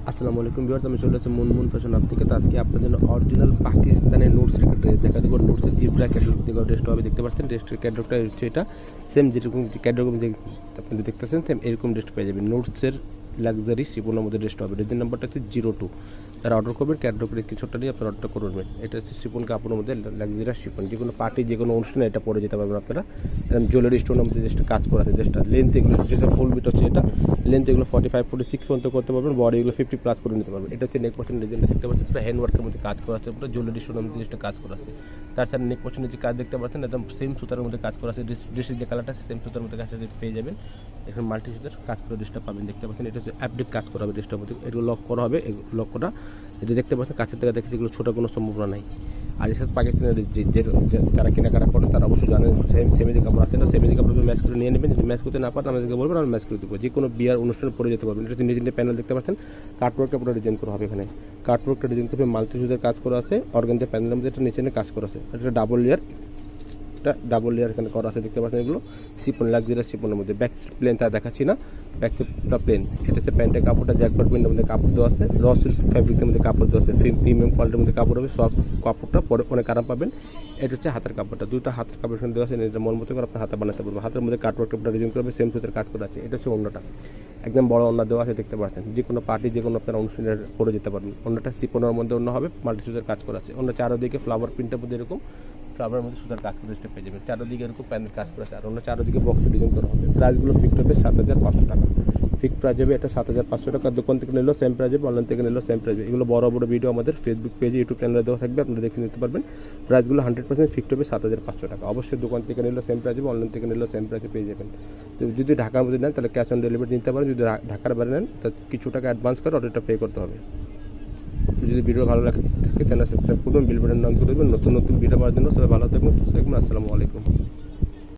আসসালামু আলাইকুম ভিউয়ার্স, আমি চলে আসছি মুনমুন ফ্যাশন হাব থেকে। তো আজকে আপনার জন্য অরিজিনাল পাকিস্তানের নোটসের ড্রেস দেখা দেবো। নোটসের ইব্রা ক্যাটালগ থেকে ড্রেসটা হবে, দেখতে পাচ্ছেন ড্রেসটির ক্যাটালগটা হচ্ছে এটা সেম যেরকম ক্যাটালগ আপনি দেখতেছেন সেম এরকম ড্রেসটা পেয়ে যাবেন। নোটসের লাক্সারি শিপনের মধ্যে ড্রেসটা হবে। ড্রেসের নাম্বারটা হচ্ছে 02। তারা অর্ডার করবেন, ক্যাটালগের স্ক্রিনশটটা নিয়ে আপনারা অর্ডার করবেন। এটা হচ্ছে শিপন কাপড়ের মধ্যে লাক্সারি শিপন, যে কোনো পার্টি যে কোনো অনুষ্ঠানে এটা পরে যেতে পারবেন আপনারা। জুয়েলারি স্টোনের মধ্যে যেটা কাজ করা আছে, যেটা লেন্থ এগুলো ড্রেসের ফুল বিট হচ্ছে এটা লেন্থ এগুলো 45-46 পর্যন্ত করতে পারবেন, বডি এগুলো 50+ করে নিতে পারবেন। এটা হচ্ছে নেক পোর্শন ডিজাইনটা দেখতে পাচ্ছেন, পুরো হ্যান্ড ওয়ার্কের মধ্যে কাজ করা আছে, পুরো জুয়েলারি স্টোনের মধ্যে যেটা কাজ করা আছে। তাছাড়া নেক পোর্শনের যে কাজ দেখতে পাচ্ছেন একদম সেম সুতার মধ্যে কাজ করা আছে। ড্রেসের যে কালারটা আছে সেম সুতার মধ্যে কাজ পেয়ে যাবেন। এখানে মাল্টি সুতার কাজ করে ড্রেসটা পাবেন, দেখতে পাচ্ছেন। এটা হচ্ছে আপডেট কাজ করা হবে ড্রেসটার মধ্যে, এগুলো লক করা হবে। লক করা যেটা দেখতে পাচ্ছেন কাছের থেকে দেখেছি, এগুলো ছোটো কোনো সম্ভাবনা নাই। আর এর সাথে পাকিস্তানের যারা কেনাকাটা করেন তারা অবশ্যই জানেন সেমেজি কাপড় আছে না, সেমেজি কাপড় ম্যাচ করে নিয়ে নেবেন। যদি ম্যাচ করতে না পারেন আমাদেরকে বলবেন, আমরা ম্যাচ করে দেবো। যে কোনো বিয়ার অনুষ্ঠানে পরে যেতে পারবেন। এটা হচ্ছে নিজের প্যানেল দেখতে পাচ্ছেন, কাটওয়ার্ক কাপড়টা ডিজাইন করা হবে। এখানে কাটওয়ার্কটা ডিজাইন করবে, মাল্টি সুতার কাজ করা আছে, অর্গানজা প্যানেলের মধ্যে এটা নিচে কাজ করা আছে। এটা ডাবল লেয়ার এখানে করা আছে, দেখতে পাচ্ছেন। এগুলো শিপন লাক্সারি শিপনের মধ্যে। ব্যাক প্লেন তা দেখাচ্ছি না, ব্যাক প্লেন। এটা হচ্ছে প্যান্টের কাপড়টা জ্যাকপার প্রিন্টের মধ্যে কাপড় দেওয়া আছে, র সিল্ক ফ্যাব্রিকের মধ্যে কাপড় দেওয়া আছে, প্রিমিয়াম কোয়ালিটির মধ্যে কাপড় হবে। সব কাপড়টা পরে অনেক আরাম পাবেন। এটা হচ্ছে হাতের কাপড়টা, দুটো হাতের কাপড় এখানে দেওয়া আছে। এটা মন মতো করে আপনার হাতে বানাতে পারবেন। হাতের মধ্যে কাটওয়ার্কটা ডিজাইন করবে, সেম সুতার কাজ করা আছে। এটা হচ্ছে অন্যটা একদম বড় অন্য দেওয়া আছে, দেখতে পাচ্ছেন। যে কোনো পার্টি যে কোনো আপনার অনুষ্ঠানে পরে যেতে পারবেন। অন্যটা শিপনের মধ্যে অন্য হবে, মাল্টি সুতার কাজ করা আছে। অন্য চারোদিকে ফ্লাওয়ার প্রিন্টের মধ্যে এরকম ফ্লাওয়ারের মধ্যে সুতার কাজ করে পেয়ে যাবেন। চারোদিকে এরকম প্যানেল কাজ করা আছে। আর অন্য চারোদিকে বক্স ডিজাইন করা হবে। প্রাইসগুলো ফিক্সড হবে 7,500 টাকা। ফিক্সড প্রাইস হবে এটা 7,500 টাকা। দোকান থেকে নিলেও সেম প্রাইস হবে, অনলাইন থেকে নিলেও সেম প্রাইস হবে। এগুলো বড় বড় ভিডিও আমাদের ফেসবুক পেজে, ইউটিউব চ্যানেলে দেওয়া থাকবে, আপনারা দেখে নিতে পারবেন। প্রাইসগুলো 100% ফিক্সড হবে 7,500 টাকা। অবশ্যই দোকান থেকে নিলেও সেম প্রাইস হবে, অনলাইন থেকে নিলেও সেম প্রাইসে পেয়ে যাবেন। তো যদি ঢাকার মধ্যে নেন তাহলে ক্যাশ অন ডেলিভারি নিতে পারেন। যদি ঢাকার বাইরে নেন তাহলে কিছু টাকা অ্যাডভান্স করে অর্ডারটা পে করতে হবে। যদি ভিডিও ভালো লাগে থাকে চ্যানেল সাবস্ক্রাইব করবেন, বেল বাটন অন করে দেবেন। নতুন ভিডিও পাওয়ার জন্য সবাই ভালো থাকবেন, সুস্থ থাকবেন। আসসালামু আলাইকুম।